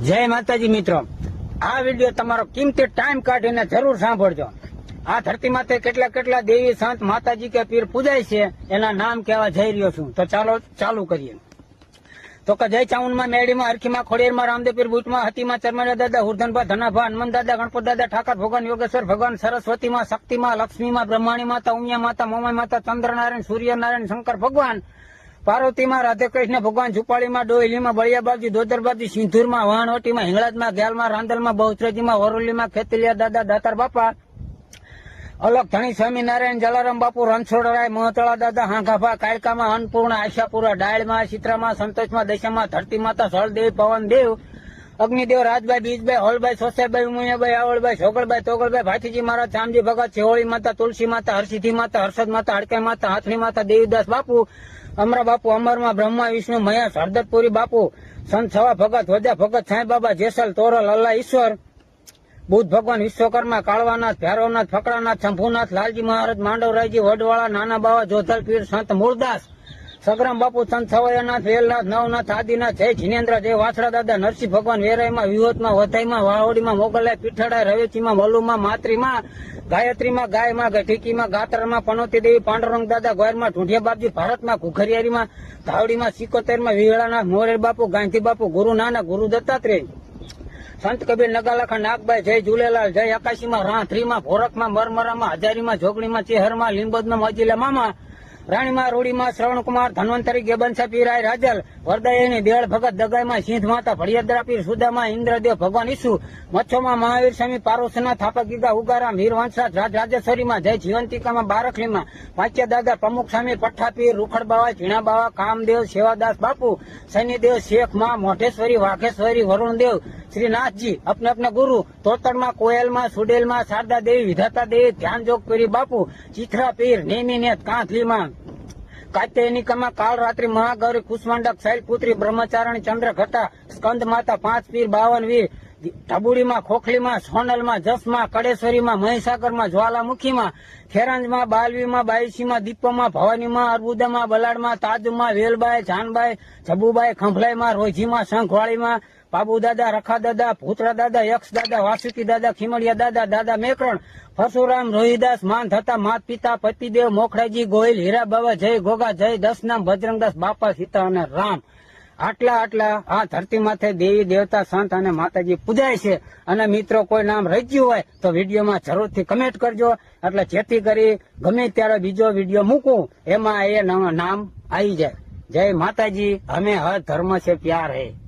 જય માતાજી મિત્રો, આ વિડીયો તમારો કિંમતી ટાઈમ કાઢીને જરૂર સાંભળજો। આ ધરતી માથે કેટલા કેટલા દેવી સંત માતાજી કે પીર પૂજાય છે, એના નામ કહેવા જઈ રહ્યો છું। તો ચાલો ચાલુ કરીએ। તો કે જય ચાઉનમાં, મેડીમાં, હરખીમાં, ખોડિયારમાં, રામદેવ પીર, બુટમાં, હતીમાં, ચરમરિયા દાદા, હુરધનભા, ધનાભા, હનુમાન દાદા, ગણપત દાદા, ઠાકર ભગવાન, યોગેશ્વર ભગવાન, સરસ્વતીમાં, શક્તિમાં, લક્ષ્મીમાં, બ્રહ્માણી માતા, ઉમિયા માતા, મોમાઈ માતા, ચંદ્રનારાયણ, સૂર્યનારાયણ, શંકર ભગવાન, પાર્વતીમાં, રાધે કૃષ્ણ ભગવાન, ઝુપાળીમાં, ડોયલીમાં, બળિયાબાજી, દોદરબાજી, સિંધુરમાં, વાહણવટીમાં, હિંગળાજમાં, ગ્યાલમાં, રાંદલમાં, બહુચરાજીમાં, વરોલીમાં, ખેતલિયા દાદા, દાતાર બાપા, અલગ ધણી, સ્વામિનારાયણ, જલારામ બાપુ, રણછોડરાય, મહતળા દાદા, હાંગાભા, કાયકામાં, અન્નપૂર્ણા, આશાપુરા, ડાયળમાં, ચિત્રામાં, સંતોષમાં, દશામાં, ધરતી માતા, સળદેવ, પવનદેવ, અગ્નિદેવ, રાજભાઈ, બીજભાઈ, હોલભાઈ, સોસાભાઈ, ઉમૈયાભાઈ, આવળભાઈ, છોગળભાઈ, તોગળભાઈ, ભાતીજી મહારાજ, ચામજી ભગત, શેહોળી માતા, તુલસી માતા, હરસિદ્ધિ માતા, હર્ષદ માતા, હડકાઈ માતા, હાથણી માતા, દેવીદાસ બાપુ, અમરા બાપુ, અમરમાં, બ્રહ્મા, વિષ્ણુ, મહેશ, હરદતપુરી બાપુ, સંત સવા ભગત, વજા ભગત, સાંઈ બાબા, જેસલ, તોરલ, અલ્લાહ ઈશ્વર, બુદ્ધ ભગવાન, વિશ્વકર્મા, કાળવાનાથ, ભૈરવનાથ, ફકરાનાથ, શંભુનાથ, લાલજી મહારાજ, માંડવરાયજી, વડવાળા, નાના બાવા, જોધલ પીર, સંત મૂળદાસ, સગ્રામ બાપુ, સંત સવયનાથ, વેલનાથ, નવનાથ, આદિનાથ, જય જીનેન્દ્ર, જય વાછડા દાદા, નરસિંહ ભગવાન, વેરાઈમાં, વિહોતમાં, વધાઈમાં, વાહોડીમાં, મોગલાય, પીઠડાય, રવેચીમાં, મલ્લુમાં, માત્રીમાં, ગાયત્રીમાં, ગાયમાં, ગઢીકીમાં, ગાત્રમાં, પનોતી દેવી, પાંડુરંગ દાદા, ગોયરમાં, ઢૂંઢિયા બાપજી, ભારતમાં, ઘુઘરિયારીમાં, ધાવડીમાં, સિકોતેરમાં, વિહળાનાથ, મોરેર બાપુ, ગાંધી બાપુ, ગુરુ નાનક, ગુરુ દત્તાત્રેય, સંત કબીર, નગાલખા, નાગભાઈ, જય ઝૂલેલાલ, જય આકાશીમાં, રાંથરીમાં, ભોરકમાં, મરમરામાં, હજારીમાં, જોગણીમાં, ચેહરમાં, લીંબોદમાં, મોજીલા મામા, રાણીમાં, રૂડીમાં, શ્રવણકુમાર, ધન્વંતરી, ગેબનસા પીરાય, રાજલ, વરદાયની, દેળ ભગત, દગાઈમાં, સિંધ માતા, ભડિયાદરા પીર, સુદામાં, ઇન્દ્રદેવ, ભગવાન ઈસુ, મચ્છોમાં, મહાવીર સ્વામી, પારોસના, થાપક ગીગા, ઉગારામ, વીર વંશરાજ, રાજેશ્વરીમાં, જય જીવંતિકામાં, બારખલીમાં, પાંચ્યા દાદા, પ્રમુખ સ્વામી, પઠ્ઠાપીર, રૂખડ બાવા, ઝીણા બાવા, કામદેવ, સેવાદાસ બાપુ, શનિદેવ, શેખમાં, મોઢેશ્વરી, વાઘેશ્વરી, વરુણદેવ, શ્રીનાથજી, अपने अपने गुरु, तोतरमा, कोयलमा, सुडेलमा, शारदा देवी, विधाता देवी, ध्यान जोग पीरी बापू, चित्रा पीर, नेमीनेत, कांथलीमा, कात्यायनिकाમાં, कालरात्रि, महागौरी, कुष्मांडक, शैलपुत्री, ब्रह्मचारिणी, चंद्रघटा, स्कंद माता, 5 पीर, 52 वीर, ઢબુડીમાં, ખોખલીમાં, સોનલમાં, જસમાં, કડેશ્વરીમાં, મહીસાગરમાં, જ્વાલામુખીમાં, ખેરાંજમાં, બાલવીમાં, બાયસીમાં, દીપોમાં, ભવાનીમાં, અર્બુદામાં, બલાડમાં, તાજુમાં, વેલબાઈ, જાનબાઈ, જબુબાઈ, ખંભલાઈમાં, રોજીમાં, શંખવાળીમાં, બાબુ દાદા, રખા દાદા, ભૂતરા દાદા, યક્ષ દાદા, વાસુકી દાદા, ખીમડિયા દાદા, દાદા મેકરણ, પરશુરામ, રોહિદાસ, માન થતા, માત પિતા, પતિદેવ, મોખડાજી, ગોહિલ, હીરા બાબા, જય ગોગા, જય દસનામ, બજરંગદાસ બાપા, સીતા અને રામ, આટલા આ ધરતી માથે દેવી દેવતા, સંત અને માતાજી પૂજાય છે। અને મિત્રો, કોઈ નામ રહી ગયું હોય તો વિડીયોમાં જરૂરથી કમેન્ટ કરજો, એટલે જેથી કરી ગમે ત્યારે બીજો વિડીયો મૂકું એમાં એ નામ આવી જાય। જય માતાજી, હમે હર ધર્મ સે પ્યાર હૈ।